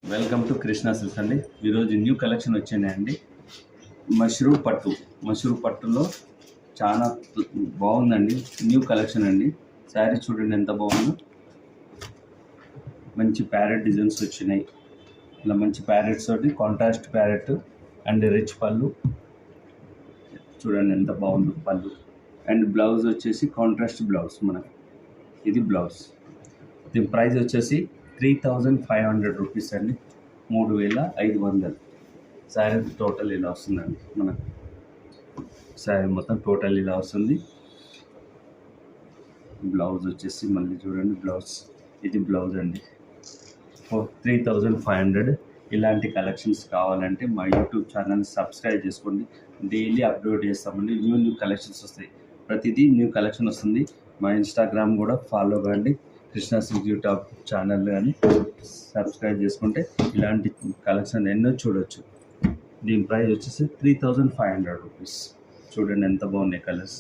Welcome to Krishna silks అండి. ఈరోజు new collection వచ్చినాయండి. మష్రూ పట్టులో చాలా బాగుందండి. న్యూ కలెక్షన్ అండి. శారీ చూడండి ఎంత బాగుందో. మంచి ప్యారెట్ డిజైన్స్ వచ్చినాయి. ఇలా మంచి ప్యారెట్స్ తోటి కాంట్రాస్ట్ ప్యారెట్ అండ్ రిచ్ పళ్ళు చూడండి ఎంత బాగుందో పళ్ళు. అండ్ బ్లౌజ్ వచ్చేసి కాంట్రాస్ట్ బ్లౌజ్. మనకి ఇది బ్లౌజ్. దీని ప్రైస్ వచ్చేసి 3500 రూపీస్ అండి. 3500. శారీ టోటల్ ఇలా వస్తుందండి. మనకు శారీ మొత్తం టోటల్ ఇలా వస్తుంది. బ్లౌజ్ వచ్చేసి మళ్ళీ చూడండి బ్లౌజ్. ఇది బ్లౌజ్ అండి. 3500. ఇలాంటి కలెక్షన్స్ కావాలంటే మా యూట్యూబ్ ఛానల్ని సబ్స్క్రైబ్ చేసుకోండి. డైలీ అప్లోడ్ చేస్తామండి. న్యూ కలెక్షన్స్ వస్తాయి. ప్రతిదీ న్యూ కలెక్షన్ వస్తుంది. మా ఇన్స్టాగ్రామ్ కూడా ఫాలో కండి. కృష్ణా సిల్క్ యూట్యూబ్ ఛానల్ కానీ సబ్స్క్రైబ్ చేసుకుంటే ఇలాంటి కలెక్షన్ ఎన్నో చూడొచ్చు. దీని ప్రైస్ వచ్చేసి 3500 రూపీస్. చూడండి ఎంత బాగున్నాయి కలర్స్.